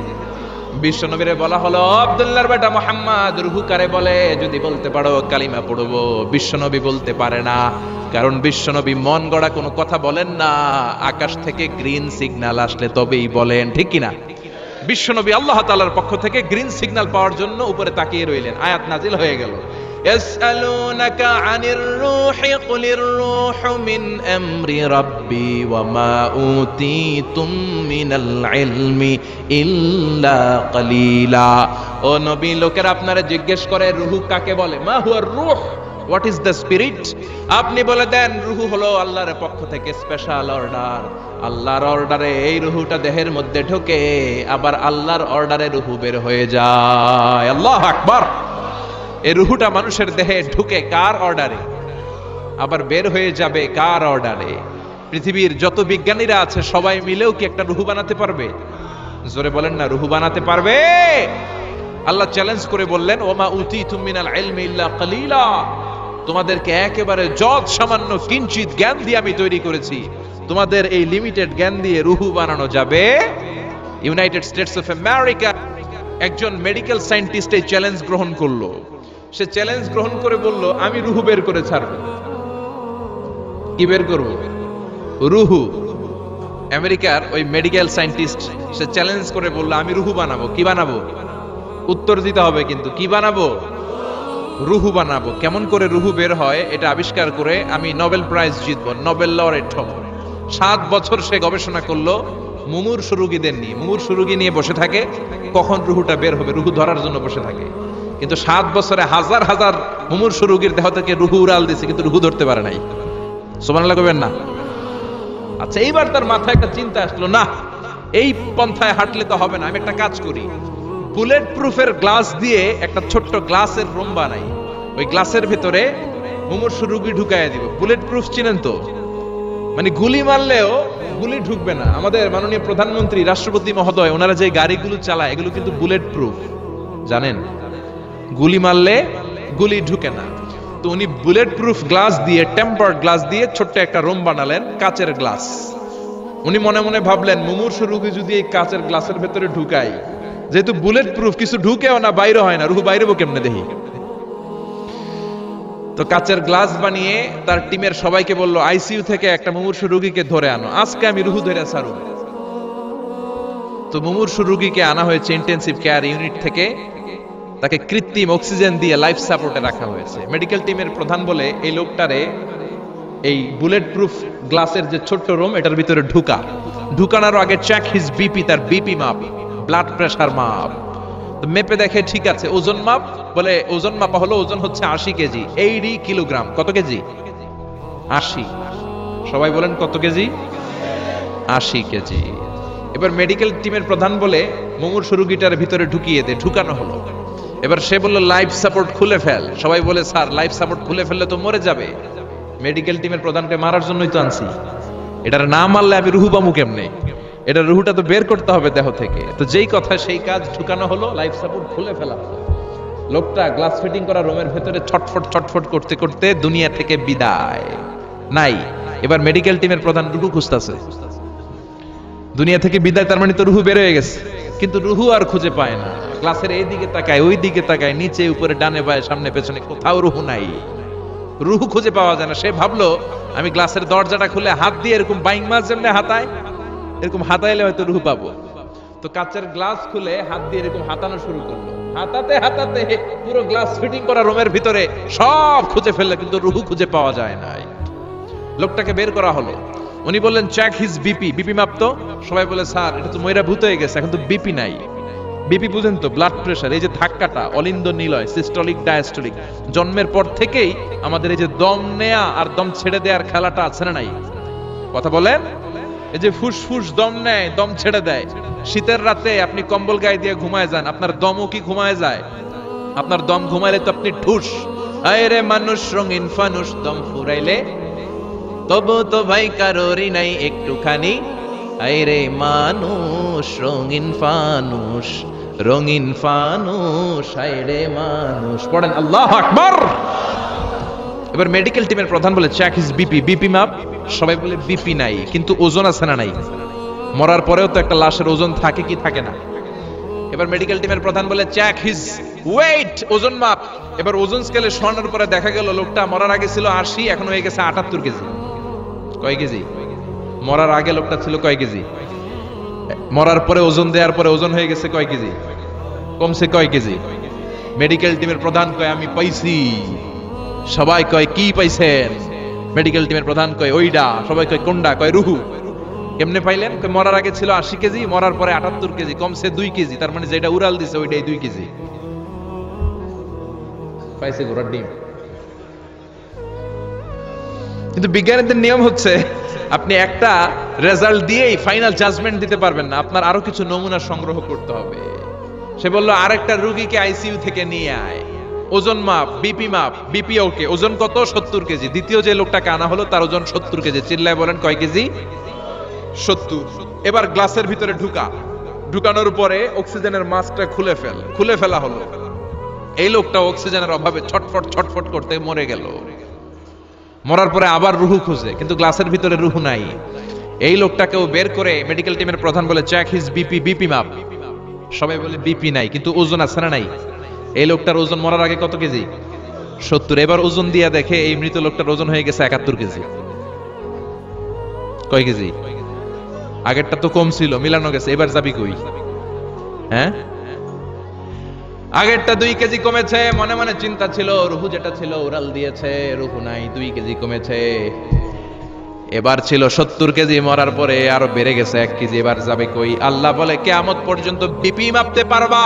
বিশ্বনবীরে বলা হলো আব্দুল্লাহর বেটা মুহাম্মদ, রূহ কারে বলে? যদি বলতে পারো কালিমা পড়বো। বিশ্বনবী বলতে পারে না, কারণ বিশ্বনবী মন গড়া কোনো কথা বলেন না। আকাশ থেকে গ্রিন সিগন্যাল আসলে তবেই বলেন, ঠিক কিনা? বিশ্বনবী আল্লাহ তাআলার পক্ষ থেকে গ্রিন সিগন্যাল পাওয়ার জন্য উপরে তাকিয়ে রইলেন, আয়াত নাজিল হয়ে গেল। ইয়াসআলুনাকা আনির রূহি কুলির রূহু মিন আমরি রাব্বি ওয়া মা উতীতুম মিনাল ইলমি ইল্লা কালিলা। ও নবী, লোকেরা আপনারা জিজ্ঞেস করে রূহ কাকে বলে? মা হুয়ার রূহ, হোয়াট ইজ দ্য স্পিরিট? আপনি বলে দেন রূহ হলো আল্লাহর পক্ষ থেকে স্পেশাল অর্ডার। আল্লাহর অর্ডারে এই রূহটা দেহের মধ্যে ঢোকে, আবার আল্লাহর অর্ডারে রূহ বের হয়ে যায়। আল্লাহু আকবার। এই রুহুটা মানুষের দেহে ঢুকে কার অর্ডারে, আবার বের হয়ে যাবে কার অর্ডারে? পৃথিবীর যত বিজ্ঞানীরা আছে সবাই মিলেও কি একটা রুহু বানাতে পারবে? জোরে বলেন না, রুহু বানাতে পারবে? আল্লাহ চ্যালেঞ্জ করে বললেন, ওমা উতীতুম মিনাল ইলমি ইল্লা কালিলা, তোমাদেরকে একেবারে যত সামান্য কিঞ্চিত জ্ঞান দিয়ে আমি তৈরি করেছি, তোমাদের এই লিমিটেড জ্ঞান দিয়ে রুহু বানানো যাবে? ইউনাইটেড স্টেটস অফ আমেরিকা একজন মেডিকেল সায়েন্টিস্ট এই চ্যালেঞ্জ গ্রহণ করলো। সে চ্যালেঞ্জ গ্রহণ করে বলল, আমি রুহু বের করে ছাড়বো। কি বের করব? রুহু। আমেরিকার ওই মেডিকেল সায়েন্টিস্ট সে চ্যালেঞ্জ করে বলল, আমি রুহু বানাবো। কি বানাবো? উত্তর দিতে হবে কিন্তু। কি বানাবো? রুহু বানাবো। কেমন করে রুহু বের হয় এটা আবিষ্কার করে আমি নোবেল প্রাইজ জিতবো, নোবেল লরেট হব। 7 বছর সে গবেষণা করলো মুমূর্ষু রোগীদের নিয়ে। মুমূর্ষু রোগী নিয়ে বসে থাকে, কখন রুহুটা বের হবে, রুহু ধরার জন্য বসে থাকে। কিন্তু 7 বছরে হাজার হাজার মুমূর্ষু রোগীর দেহ থেকে রুহু উড়াল দিছে, কিন্তু রুহু ধরতে পারে নাই। সুবহানাল্লাহ কইবেন না? আচ্ছা, এইবার তার মাথায় একটা চিন্তা আসলো, না এই পন্থায় হাঁটলে তো হবে না, আমি একটা কাজ করি, বুলেট প্রুফের গ্লাস দিয়ে একটা ছোট্ট গ্লাসের রুম বানাই, ওই গ্লাসের ভেতরে মুমূর্ষু রোগী ঢুকাইয়া দিব। বুলেট প্রুফ চিনেন তো? মানে গুলি মারলেও গুলি ঢুকবে না। আমাদের মাননীয় প্রধানমন্ত্রী, রাষ্ট্রপতি মহোদয়, ওনারা যে গাড়িগুলো চালায় এগুলো কিন্তু বুলেট প্রুফ, জানেন? গুলি মারলে গুলি ঢুকে না। তো উনি বুলেট প্রুফ গ্লাস দিয়ে, টেম্পার্ড গ্লাস দিয়ে ছোট্ট একটা রুম বানালেন, কাচের গ্লাস। উনি মনে মনে ভাবলেন, মুমূর্ষু রোগী যদি এই কাচের গ্লাসের ভেতরে ঢুকাই, যেহেতু বুলেট প্রুফ, কিছু ঢুকেও না, বাইরে হয় না, রুহু বাইরে কেমনে দেখি। তো কাচের গ্লাস বানিয়ে তার টিমের সবাইকে বলল, আইসিইউ থেকে একটা মুমূর্ষু রোগীকে ধরে আনো, আজকে আমি রুহু ধরে ছাড়ব। তো মুমূর্ষু রোগীকে আনা হয়েছে ইন্টেনসিভ কেয়ার ইউনিট থেকে, তাকে কৃত্রিম অক্সিজেন দিয়ে লাইফ সাপোর্টে রাখা হয়েছে। মেডিকেল টিমের প্রধান বলে, এই লোকটারে এই বুলেট প্রুফ গ্লাসের যে ছোট্ট রুম, এটার ভিতরে ঢুকানোর আগে চেক হিজ বিপি, তার বিপি মাপ, ব্লাড প্রেশার মাপ। তো মেপে দেখে ঠিক আছে। ওজন মাপ, বলে ওজন মাপা হলো, ওজন হচ্ছে 80 কেজি, 80 কিলোগ্রাম। কত কেজি? 80। সবাই বলেন কত কেজি? 80 কেজি। এবার মেডিকেল টিমের প্রধান বলে, মুমূর্ষু রোগীটার ভিতরে ঢুকিয়ে দে। ঢুকানো হলো। এবার সে বলল, লাইফ সাপোর্ট খুলে ফেল। সবাই বলে, স্যার লাইফ সাপোর্ট খুলে ফেললে তো মরে যাবে। মেডিকেল টিমের প্রধানকে মারার জন্যই তো আনছি, এটার না মারলে আমি রুহু পামু কেমনে? এটা রুহুটা তো বের করতে হবে দেহ থেকে। তো যেই কথা সেই কাজ, ঢুকানো হলো, লাইফ সাপোর্ট খুলে ফেলা হলো। লোকটা গ্লাস ফিটিং করা রুমের ভেতরে ছটফট করতে করতে দুনিয়া থেকে বিদায় নাই। এবার মেডিকেল টিমের প্রধান রুহু খুঁজতেছে, দুনিয়া থেকে বিদায়, তার মানে তো রুহু বের হয়ে গেছে, কিন্তু রুহু আর খুঁজে পায় না। গ্লাসের এই দিকে তাকায়, ওই দিকে তাকায়, নিচে উপরে, ডানে বায়ে, সামনে পেছনে, কোথাও রুহু নাই। রুহু খুঁজে পাওয়া যায় না। সে ভাবলো, আমি গ্লাসের দরজাটা খুলে হাত দিয়ে এরকম বাইং মাছ যেমন হাতায়, এরকম হাতাইলে হয়তো রুহু পাবো। তো কাচের গ্লাস খুলে হাত দিয়ে এরকম হাতানো শুরু করলো। হাতাতে হাতাতে পুরো গ্লাস ফিটিং করা রুমের ভিতরে সব খুঁজে ফেললো, কিন্তু রুহু খুঁজে পাওয়া যায় নাই। লোকটাকে বের করা হলো। উনি বললেন, চেক হিজ বিপি। বিপি মাপতো। সবাই বলে, স্যার এটা তো ময়রা ভূত হয়ে গেছে, এখন তো বিপি নাই। বিপি বুঝেন তো? Blood pressure. এই যে ধাক্কাটা, অলিন্দ নিলয়, সিস্টোলিক ডায়াস্টোলিক, জন্মের পর থেকেই আমাদের এই যে দম নেয়া আর দম ছেড়ে দেওয়ার খেলাটা আছে না নাই? কথা বলেন। এই যে ফুসফুস দম নেয়, দম ছেড়ে দেয়। শীতের রাতে আপনি কম্বল গায়ে দিয়ে ঘুমায় যান, আপনার দমও কি ঘুমায় যায়? আপনার দম ঘুমাইলে তো আপনি ঠুস। আয় রে মানুষ রঙিন ফানুস, দম ফুরাইলে তবু তো ভাই কারোরই নাই একটুখানি। আয় রে মানুষ রঙিন ফানুস, রঙিন ফানুস, আয় রে মানুষ। পড়েন আল্লাহু আকবার। এবার মেডিকেল টিমের প্রধান বলে, চেক হিজ বিপি। বিপি মাপ। সবাই বলে, বিপি নাই, কিন্তু ওজন আছে না নাই? মরার পরেও তো একটা লাশের ওজন থাকে কি থাকে না? এবার মেডিকেল টিমের প্রধান বলে, চেক হিজ ওয়েট। ওজন মাপ। এবার ওজন স্কেলে শোনানোর পরে দেখা গেল লোকটা মরার আগে ছিল 80, এখন হয়ে গেছে 78 কেজি। কয় কেজি? মরার আগে লোকটা ছিল কয় কেজি? মরার পরে ওজন দেওয়ার পরে ওজন হয়ে গেছে কয় কেজি? কমছে কয় কেজি? মেডিকেল টিমের প্রধান কয়, আমি পাইছি। সবাই কয়, কি পাইছেন? মেডিকেল টিমের প্রধান কয়, ওইডা। সবাই কয়, কোনডা? কয়, রুহু। কেমনে পাইলেন? কয়, মরার আগে ছিল 80 কেজি, মরার পরে 78 কেজি, কমছে 2 কেজি। তার মানে যেটা উড়াল দিছে ওইটাই 2 কেজি। পাইছে ঘোড়ার ডিম। কিন্তু বিজ্ঞানীদের নিয়ম হচ্ছে, আপনি একটা রেজাল্ট দিয়েই ফাইনাল জাজমেন্ট দিতে পারবেন না, আপনার আরো কিছু নমুনা সংগ্রহ করতে হবে। সে বলল, আরেকটা রোগীকে আইসিইউ থেকে নিয়ে আয়। ওজন মাপ, বিপি মাপ, বিপি ওকে, ওজন কত? 70 কেজি। দ্বিতীয় যে লোকটাকে আনা হলো তার ওজন 70 কেজি। চিল্লায় বলেন কয় কেজি? 70। এবার গ্লাসের ভিতরে ঢুকানোর পরে অক্সিজেনের মাস্কটা খুলে ফেলা হলো। এই লোকটা অক্সিজেনের অভাবে ছটফট করতে মরে গেল। মরার পরে আবার রুহু খুঁজে, কিন্তু গ্লাসের ভিতরে রুহু নাই। এই লোকটাকেও বের করে মেডিকেল টিমের প্রধান বলে চেক হিজ বিপি মাপ। সবাই বলে বিপি নাই, কিন্তু ওজন আছে না নাই? এই লোকটার ওজন মরার আগে কত কেজি? 70। এবার ওজন দিয়া দেখে এই মৃত লোকটার ওজন হয়ে গেছে 71 কেজি। কয় কেজি? আগেরটা তো কম ছিল, মিলানো গেছে। এবার যাবি কই? হ্যাঁ, আগেরটা 2 কেজি কমেছে। মনে মনে চিন্তা ছিল, রুহু যেটা ছিল উড়াল দিয়েছে, রুহু নাই, 2 কেজি কমেছে। এবার ছিল 70 কেজি, মরার পরে আরো বেড়ে গেছে 1 কেজি। এবার যাবে কই? আল্লাহ বলে কিয়ামত পর্যন্ত বিপি মাপতে পারবা,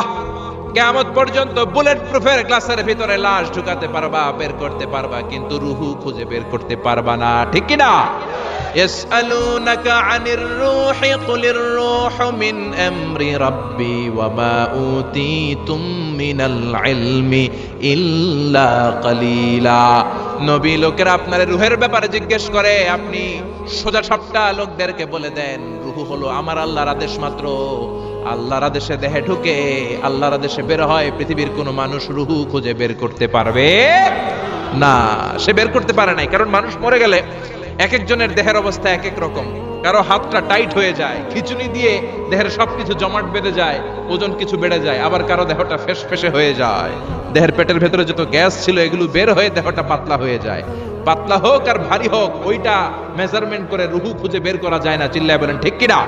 কিয়ামত পর্যন্ত বুলেট প্রুফের গ্লাসের ভিতরে লাশ ঢুকাতে পারবা, বের করতে পারবা, কিন্তু রুহু খুঁজে বের করতে পারবা না। ঠিক কি না? ইয়াসআলুনাকা আনির রূহি কুলির রূহু মিন আমরি রাব্বি ওয়া মা উতীতুম মিনাল ইলমি ইল্লা কালিলা। নবী লোকেরা আপনার রূহের ব্যাপারে জিজ্ঞেস করে, আপনি সোজা সাপটা লোকদেরকে বলে দেন, রূহু হলো আমার আল্লাহর আদেশ মাত্র। আল্লাহর আদেশে দেহে ঢুকে, আল্লাহর আদেশে বের হয়। পৃথিবীর কোন মানুষ রুহু খুঁজে বের করতে পারবে না। সে বের করতে পারে নাই, কারণ মানুষ মরে গেলে এক একজনের দেহের অবস্থা এক এক রকম। কারো হাতটা টাইট হয়ে যায়, খিচুনি দিয়ে দেহের সবকিছু জমাট বেঁধে যায়, ওজন কিছু বেড়ে যায়। আবার কারো দেহটা ফেসফেসে হয়ে যায়, দেহের পেটের ভেতরে যত গ্যাস ছিল এগুলো বের হয়ে দেহটা পাতলা হয়ে যায়। পাতলা হোক আর ভারী হোক, ওইটা মেজারমেন্ট করে রুহু খুঁজে বের করা যায় না। চিল্লায় বলেন ঠিক কিনা?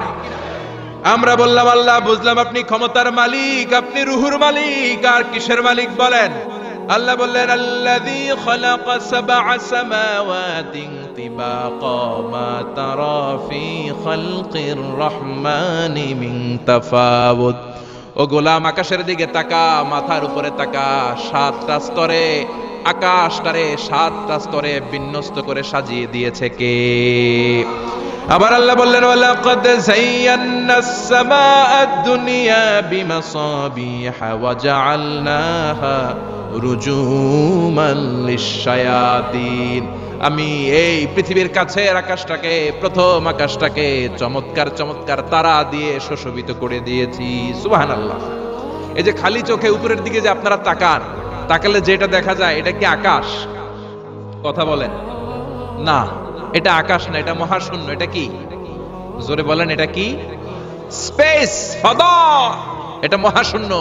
আমরা বললাম আল্লাহ, বুঝলাম আপনি ক্ষমতার মালিক, আপনি রুহুর মালিক, আর কিসের মালিক বলেন? আল্লাহ বললেন, আল্লাযী খালাকা সাবআ সামাওয়াতিন তিবাকা মা তারা ফি খালকির রহমানি মিন তাফাউত। ও গোলাম, আকাশের দিকে তাকা, মাথার উপরে তাকা। 7টা স্তরে আকাশটারে 7টা স্তরে বিন্যস্ত করে সাজিয়ে দিয়েছে কে? আবার আল্লাহ বললেন, ওয়ালাকাদ যায়্যানাস সামাআদ দুনিয়া বিমাসাবিহা ওয়া জাআলনাহা রুজুমান লিশ-শায়াতিন। আমি এই পৃথিবীর কাছের আকাশটাকে, প্রথম আকাশটাকে চমৎকার চমৎকার তারা দিয়ে সুশোভিত করে দিয়েছি। সুবহানাল্লাহ। এই যে খালি চোখে উপরের দিকে যে আপনারা তাকালে যেটা দেখা যায়, এটা কি আকাশ? কথা বলেন না, এটা আকাশ না, এটা মহাশূন্য। এটা কি? জোরে বলেন, এটা কি? স্পেস, ফাদা। এটা মহাশূন্য।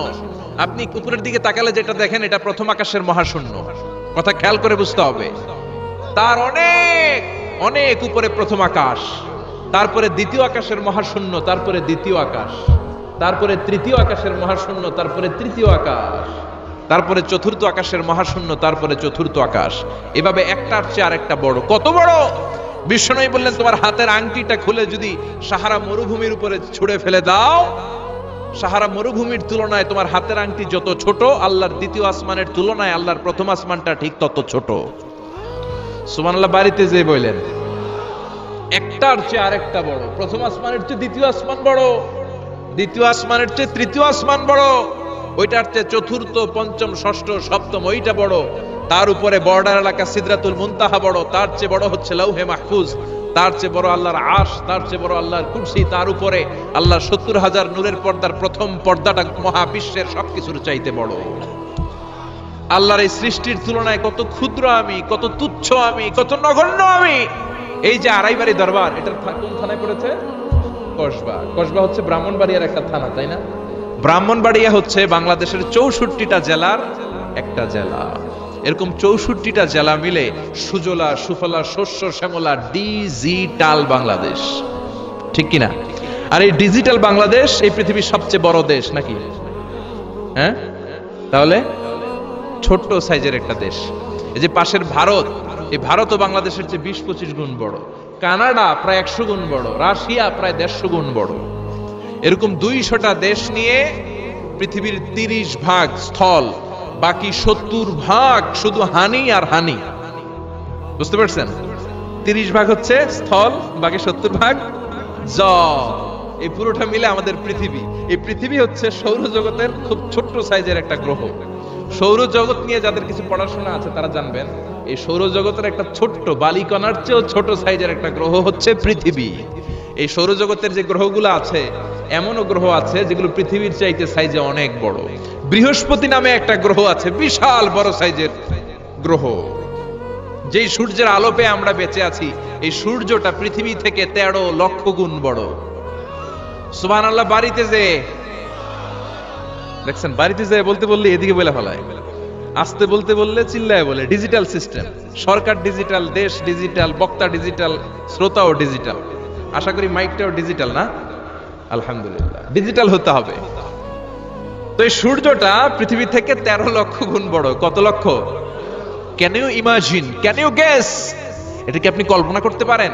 আপনি উপরের দিকে তাকালে যেটা দেখেন, এটা প্রথম আকাশের মহাশূন্য। কথা খেয়াল করে বুঝতে হবে। তার অনেক অনেক উপরে প্রথম আকাশ, তারপরে দ্বিতীয় আকাশের মহাশূন্য, তারপরে দ্বিতীয় আকাশ, তারপরে তৃতীয় আকাশের মহাশূন্য, তারপরে তৃতীয় আকাশ, তারপরে চতুর্থ আকাশের মহাশূন্য, তারপরে চতুর্থ আকাশ। এভাবে একটার চেয়ে আরেকটা বড়। কত বড়? বিষ্ণু বললেন, তোমার হাতের আংটিটা খুলে যদি সাহারা মরুভূমির উপরে ছুঁড়ে ফেলে দাও, সাহারা মরুভূমির তুলনায় তোমার হাতের আংটি যত ছোট, আল্লাহর দ্বিতীয় আসমানের তুলনায় আল্লাহর প্রথম আসমানটা ঠিক তত ছোট। সুবহানাল্লাহ। বাড়িতে যে বললেন, একটার চেয়ে আরেকটা বড়। প্রথম আসমানের চেয়ে দ্বিতীয় আসমান বড়, দ্বিতীয় আসমানের চেয়ে তৃতীয় আসমান বড়, ওইটার চেয়ে চতুর্থ, পঞ্চম, ষষ্ঠ, সপ্তম ওইটা বড়। তার উপরে বর্ডার এলাকা সিদরাতুল মুনতাহা বড়, তার চেয়ে বড় হচ্ছে লাউহে মাহফুজ, তার চেয়ে বড় আল্লাহর আরশ, তার চেয়ে বড় আল্লাহর কুরসি, তার উপরে আল্লাহর 70,000 নূরের পর্দার প্রথম পর্দাটা মহাবিশ্বের সবকিছুর চাইতে বড়। আল্লাহর এই সৃষ্টির তুলনায় কত ক্ষুদ্র আমি, কত তুচ্ছ আমি, কত নগণ্য আমি। এই যে আড়াইবাড়ি দরবার, এটার কোন থানায় পড়েছে? কসবা। কসবা হচ্ছে ব্রাহ্মণবাড়িয়ার একটা থানা, তাই না? ব্রাহ্মণবাড়িয়া হচ্ছে বাংলাদেশের 64টা জেলার একটা জেলা। এরকম 64টা জেলা মিলে সুজলা সুফলা শস্য শ্যামলা ডিজিটাল বাংলাদেশ। ঠিক কিনা? আর এই ডিজিটাল বাংলাদেশ এই পৃথিবীর সবচেয়ে বড় দেশ নাকি? হ্যাঁ, তাহলে ছোট্ট সাইজের একটা দেশ। এই যে পাশের ভারত, এই ভারতও বাংলাদেশের চেয়ে 20-25 গুণ বড়। কানাডা প্রায় 100 গুণ বড়, রাশিয়া প্রায় 150 গুণ বড়। এরকম 200টা দেশ নিয়ে পৃথিবীর 30 ভাগ স্থল, বাকি 70 ভাগ শুধু হানি আর হানি। বুঝতে পারছেন? 30 ভাগ হচ্ছে স্থল, বাকি 70 ভাগ জল। এই পুরোটা মিলে আমাদের পৃথিবী। এই পৃথিবী হচ্ছে সৌরজগতের খুব ছোট্ট সাইজের একটা গ্রহ। সৌরজগৎ নিয়ে যাদের কিছু পড়াশোনা আছে তারা জানবেন, এই সৌরজগতের একটা ছোট্ট বালিকণার চেয়েও ছোট সাইজের একটা গ্রহ হচ্ছে পৃথিবী। এই সৌরজগতের যে গ্রহগুলো আছে, এমনও গ্রহ আছে যেগুলো পৃথিবীর চাইতে সাইজে অনেক বড়। বৃহস্পতি নামে একটা গ্রহ আছে, বিশাল বড় সাইজের গ্রহ। যেই সূর্যের আলো পেয়ে আমরা বেঁচে আছি, এই সূর্যটা পৃথিবী থেকে 13 লক্ষ গুণ বড়। সুবহানাল্লাহ। বাড়িতে যে দেখছেন, বাড়িতে যে বলতে বললে এদিকে বলে ফেলায়, আসতে বলতে বললে চিল্লায় বলে। ডিজিটাল সিস্টেম, সরকার ডিজিটাল, দেশ ডিজিটাল, বক্তা ডিজিটাল, শ্রোতাও ডিজিটাল। আশা করি মাইকটাও ডিজিটাল না? আলহামদুলিল্লাহ, ডিজিটাল হতে হবে। তো এই সূর্যটা পৃথিবী থেকে 13 লক্ষ গুণ বড়। কত লক্ষ? Can you imagine, can you guess? এটা কি আপনি কল্পনা করতে পারেন?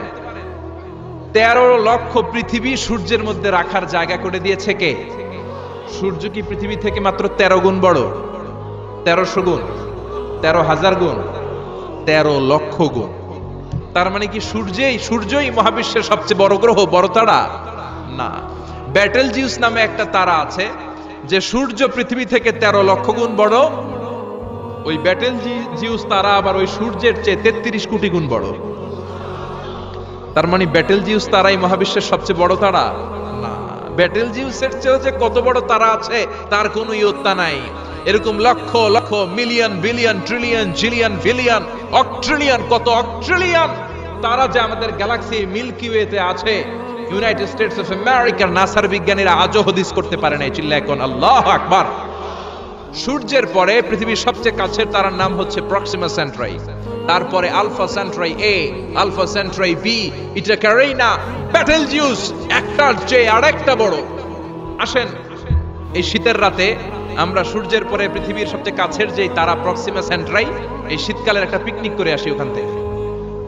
13 লক্ষ পৃথিবী সূর্যের মধ্যে রাখার জায়গা করে দিয়েছে কে? সূর্য কি পৃথিবী থেকে মাত্র 13 গুণ বড়? 1300 গুণ, 13,000 গুণ, 13 লক্ষ গুণ। তার মানে কি সূর্যই মহাবিশ্বের সবচেয়ে বড় গ্রহ, বড় তারা? না। ব্যাটেল জিউস নামে একটা তারা আছে, যে সূর্য পৃথিবী থেকে 13 লক্ষ গুণ বড়। ওই ব্যাটেল জিউস তারা আবার ওই সূর্যের চেয়ে 33 কোটি গুণ বড়। তার মানে ব্যাটেল জিউস তারাই মহাবিশ্বের সবচেয়ে বড় তারা? না। ব্যাটেল জিউসের চেয়েও যে কত বড় তারা আছে তার কোনো ইয়ত্তা নাই। এরকম lakh lakh, million, billion, trillion, zillion, billion, octillion, কত অক্ট্রিলিয়ন তারা যে আমাদের গ্যালাক্সি মিল্কি ওয়েতে আছে, ইউনাইটেড স্টেটস অফ আমেরিকার নাসার বিজ্ঞানীরা আজও হদিস করতে পারে নাই। চিল্লায় কোন আল্লাহু আকবার। সূর্যের পরে পৃথিবীর সবচেয়ে কাছের তারার নাম হচ্ছে প্রক্সিমা সেন্ট্রাই, তারপরে আলফা সেন্ট্রাই এ, আলফা সেন্ট্রাই বি, ইটা ক্যারিনা, ব্যাটেল জিউস, একটার চেয়ে আরেকটা বড়। আসেন এই শীতের রাতে আমরা সূর্যের পরে পৃথিবীর সবচেয়ে কাছের যে তারা প্রক্সিমা সেন্ট্রাই, এই শীতকালের একটা পিকনিক করে আসি ওখান থেকে।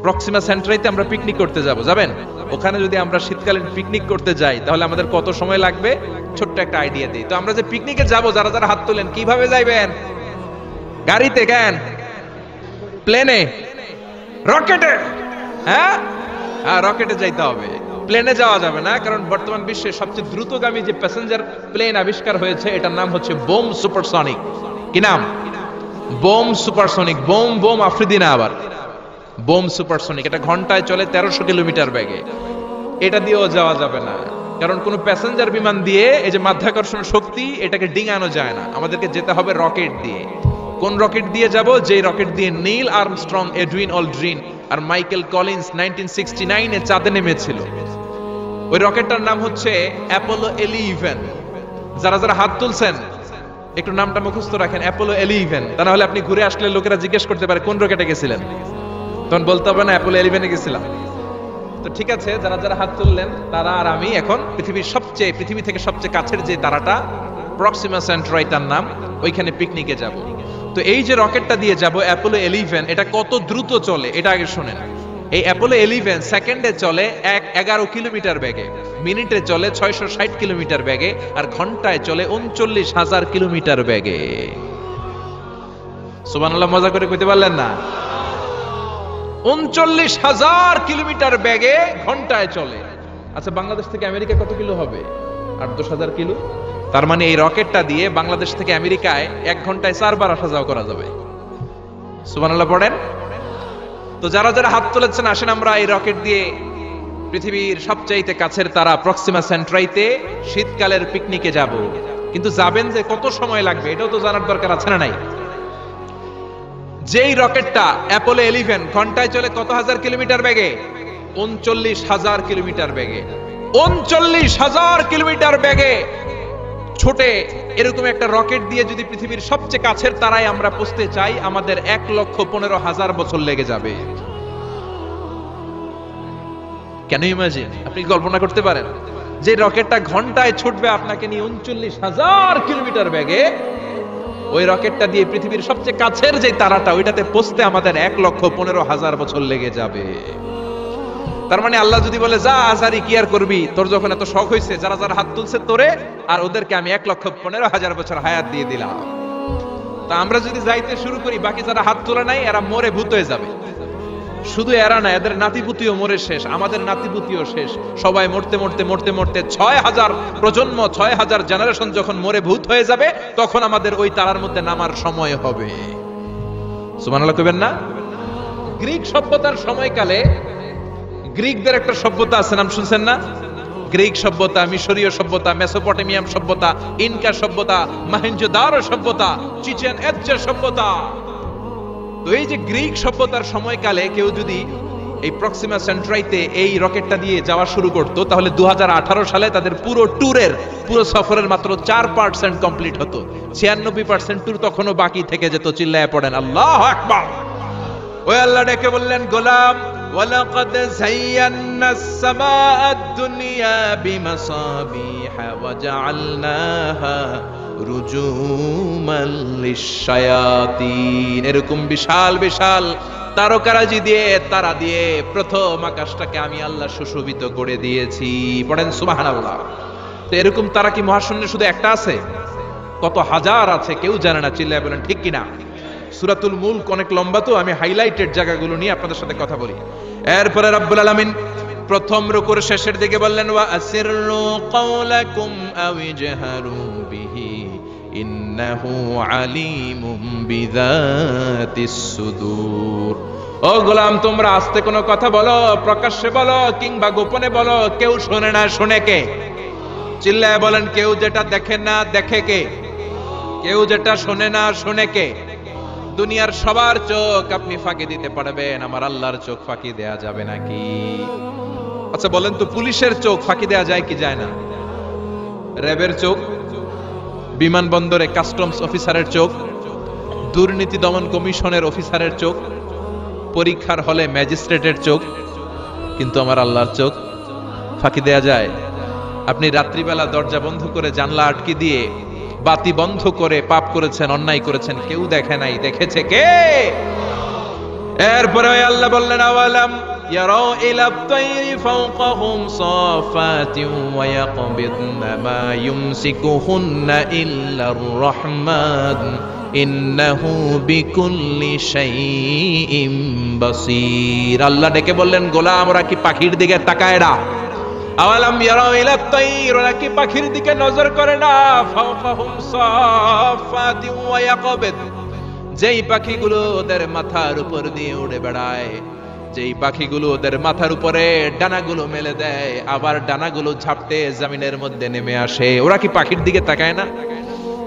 প্রক্সিমা সেন্ট্রাইতে আমরা পিকনিক করতে যাব, যাবেন? ওখানে যদি আমরা শীতকালীন পিকনিক করতে যাই তাহলে আমাদের কত সময় লাগবে? ছোট্ট একটা আইডিয়া দিই। তো আমরা যে পিকনিকে যাব, যারা যারা হাত তোলেন, কিভাবে যাইবেন? গাড়িতে? কেন? প্লেনে? রকেটে? হ্যাঁ, রকেটে যাইতে হবে, প্লেনে যাওয়া যাবে না। কারণ বর্তমান বিশ্বের সবচেয়ে দ্রুতগামী যে প্যাসেঞ্জার প্লেন আবিষ্কার হয়েছে, এটার নাম হচ্ছে বোম সুপারসনিক। কি নাম? Bomb supersonic. Bomb bomb Afridi না, আবার বোম সুপারসনিক। এটা ঘন্টায় চলে 1300 কিলোমিটার বেগে। এটা দিয়েও যাওয়া যাবে না, কারণ কোন প্যাসেঞ্জার বিমান দিয়ে এই যে মাধ্যাকর্ষণ শক্তি, এটাকে ডিঙানো যায় না। আমাদেরকে যেতে হবে রকেট দিয়ে। কোন রকেট দিয়ে যাব? যে রকেট দিয়ে নীল আর্মস্ট্রং, এডুইন অলড্রিন আর মাইকেল কলিন্স 1969 চাঁদে নেমেছিল। ওই রকেটটার নাম হচ্ছে অ্যাপোলো 11। যারা যারা হাত তুলছেন একটু নামটা মুখস্থ রাখেন, অ্যাপোলো 11। তা না হলে আপনি ঘুরে আসলে লোকেরা জিজ্ঞেস করতে পারে কোন রকেটে গেছিলেন, তখন বলতে হবে না অ্যাপোলো 11 গেছিলাম। তো ঠিক আছে, যারা যারা হাত তুললেন তারা আর আমি এখন পৃথিবী থেকে সবচেয়ে কাছের যে তারাটা প্রক্সিমা সেন্ট্রাই তার নাম, ওইখানে পিকনিকে যাব। তো এই যে রকেটটা দিয়ে যাব অ্যাপোলো 11, এটা কত দ্রুত চলে এটা আগে শুনেন। এই অ্যাপোলো 11 সেকেন্ডে চলে 11 কিলোমিটার বেগে, মিনিটে চলে 660 কিলোমিটার বেগে, আর ঘন্টায় চলে 39,000 কিলোমিটার বেগে। সুবহানাল্লাহ, মজা করে কইতে পারলেন না? 39,000 কিলোমিটার বেগে ঘন্টায় চলে। আচ্ছা, বাংলাদেশ থেকে আমেরিকা কত কিলো হবে? 8-10,000 কিলো। তার মানে এই রকেটটা দিয়ে বাংলাদেশ থেকে আমেরিকায় 1 ঘন্টায় 4 বার আসা যাওয়া করা যাবে। সুবহানাল্লাহ পড়েন। তো যারা যারা হাত তুলেছেন, আসেন আমরা এই রকেট দিয়ে পৃথিবীর সবচাইতে কাছের তারা প্রক্সিমা সেন্ট্রাইতে শীতকালের পিকনিকে যাব। কিন্তু যাবেন যে কত সময় লাগবে এটাও তো জানার দরকার আছে না নাই? যেই রকেটটা অ্যাপোলো 11 ঘন্টায় চলে কত হাজার কিলোমিটার বেগে? 39,000 কিলোমিটার বেগে। 39,000 কিলোমিটার বেগে ছোটে এরকম একটা রকেট দিয়ে যদি পৃথিবীর সবচেয়ে কাছের তারায় আমরা পৌঁছতে চাই, আমাদের 1,15,000 বছর লেগে যাবে। কেন ইমাজিন? আপনি কল্পনা করতে পারেন যে রকেটটা ঘন্টায় ছুটবে আপনাকে নিয়ে 39,000 কিলোমিটার বেগে, ওই রকেটটা দিয়ে পৃথিবীর সবচেয়ে কাছের যে তারাটা ওইটাতে পৌঁছতে আমাদের 1,15,000 বছর লেগে যাবে। তার মানে আল্লাহ যদি বলে যা আজারি কি আর করবি, তোর যখন এত শখ হয়েছে, যারা যারা হাত তুলছে তোরে আর ওদেরকে আমি 1,15,000 বছর হায়াত দিয়ে দিলাম। তা আমরা যদি যাইতে শুরু করি, বাকি যারা হাত তোলা নাই এরা মরে ভূত হয়ে যাবে। শুধু এরা না, এদের নাতিপুতিও মরে শেষ, আমাদের নাতিপুতিও শেষ। সবাই মরতে মরতে মরতে মরতে ৬,০০০ প্রজন্ম, ৬,০০০ জেনারেশন যখন মরে ভূত হয়ে যাবে, তখন আমাদের ওই তারার মধ্যে নামার সময় হবে। সুবহানাল্লাহ কইবেন না? গ্রিক সভ্যতার সময়কালে গ্রিকদের একটা সভ্যতা আছে, নাম শুনছেন না? গ্রিক সভ্যতা, মিশরীয় সভ্যতা, মেসোপটেমিয়াম সভ্যতা, ইনকা সভ্যতা, মহেঞ্জোদারো সভ্যতা, চিচেন ইৎজা সভ্যতা। তো এই যে গ্রিক সভ্যতার সময়কালে কেউ যদি এই প্রক্সিমা সেন্ট্রাইতে এই রকেটটা দিয়ে যাওয়া শুরু করতো, তাহলে 2018 সালে তাদের পুরো সফরের মাত্র 4% কমপ্লিট হতো। 96% ট্যুর তখনও বাকি থেকে যেত। চিল্লায় পড়েন আল্লাহু আকবার। ওই আল্লাহ ডেকে বললেন, গোলাম ওয়ালাকাদ যায়্যানাস সামাআদ দুনিয়া বিমাসাবিহা ওয়া জাআলনাহা রুজুমান লিশ-শায়াতিন। এরকম বিশাল বিশাল তারকারাজি দিয়ে, তারা দিয়ে প্রথম আকাশটাকে আমি আল্লাহ সুশোভিত করে দিয়েছি। পড়েন সুবহানাল্লাহ। তো এরকম তারা কি মহাশূন্যে শুধু একটা আছে? কত হাজার আছে কেউ জানে না। চিল্লায় বলেন ঠিক কিনা? সূরাতুল মুলক অনেক লম্বা, তো আমি হাইলাইটেড জায়গাগুলো নিয়ে আপনাদের সাথে কথা বলি। এরপরে রব্বুল আলামিন প্রথম রুকুর শেষের দিকে বললেন, ওয়া আসিররু কাওলাকুম আও ইজহারু বিহি ইন্নাহু আলিমুম বিযাতিস সুদূর। ও গোলাম, তোমরা আস্তে কোনো কথা বলো, প্রকাশ্যে বলো কিংবা গোপনে বলো, কেউ শোনে না, শোনে কে? চিল্লায় বলেন, কেউ যেটা দেখে না দেখে কে? কেউ যেটা শোনে না শোনে কে? দুনিয়ার সবার চোখ আপনি ফাঁকি দিতে পারবেন, আমার আল্লাহর চোখ ফাঁকি দেয়া যাবে নাকি? আচ্ছা বলেন তো, পুলিশের চোখ ফাঁকি দেয়া যায় কি যায় না? র্যাবের চোখ, বিমানবন্দরে কাস্টমস অফিসারের চোখ, দুর্নীতি দমন কমিশনের অফিসারের চোখ, পরীক্ষার হলে ম্যাজিস্ট্রেটের চোখ, কিন্তু আমার আল্লাহর চোখ ফাঁকি দেয়া যায়? আপনি রাত্রিবেলা দরজা বন্ধ করে জানলা আটকে দিয়ে বাতি বন্ধ করে পাপ করেছেন, অন্যায় করেছেন, কেউ দেখে নাই, দেখেছে কে? এরপরে আল্লাহ বললেন, আওয়ালাম ইয়ারাউ ইলা তাইরি ফাওকাহুম সাফাতিন ওয়া ইয়াকবিদনা মা ইউমসিকুহুন্না ইল্লার রহমান ইন্নাহু বিকুল্লি শাইইন বাসীর। আল্লাহ ডেকে বললেন, গোলাম ওরা কি পাখির দিকে তাকায় না? আওয়ালাম ইয়ারাউ ইলা তাইর, ওরা কি পাখির দিকে নজর করে না? ফাওকাহুম সাফাতিন ওয়া ইয়াকবিদ, যেই পাখিগুলো ওদের মাথার উপর দিয়ে উড়ে বেড়ায়, যেই পাখিগুলো ওদের মাথার উপরে ডানাগুলো মেলে দেয়, আবার ডানাগুলো ঝাপটে জমিনের মধ্যে নেমে আসে, ওরা কি পাখির দিকে তাকায় না?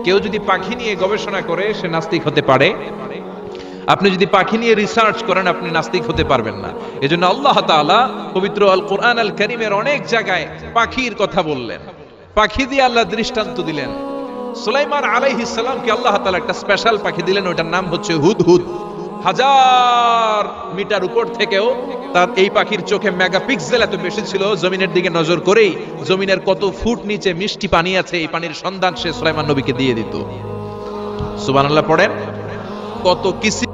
কেউ যদি পাখি নিয়ে গবেষণা করে সে নাস্তিক হতে পারে। আপনি যদি পাখি নিয়ে রিসার্চ করেন আপনি নাস্তিক হতে পারবেন না। এজন্য আল্লাহ তাআলা পবিত্র আল কোরআন আল কারীমের অনেক জায়গায় পাখির কথা বললেন, পাখি দিয়ে আল্লাহ দৃষ্টান্ত দিলেন। সুলাইমান আলাইহিস সালামকে আল্লাহ তাআলা একটা স্পেশাল পাখি দিলেন, ওটার নাম হচ্ছে হুদহুদ। 1000 মিটার উপর থেকেও তার এই পাখির চোখে মেগাপিক্সেল এত বেশি ছিল, জমিনের দিকে নজর করেই জমিনের কত ফুট নিচে মিষ্টি পানি আছে এই পানির সন্ধান সে সুলাইমান নবীকে দিয়ে দিত। সুবহানাল্লাহ পড়েন। কত কিছু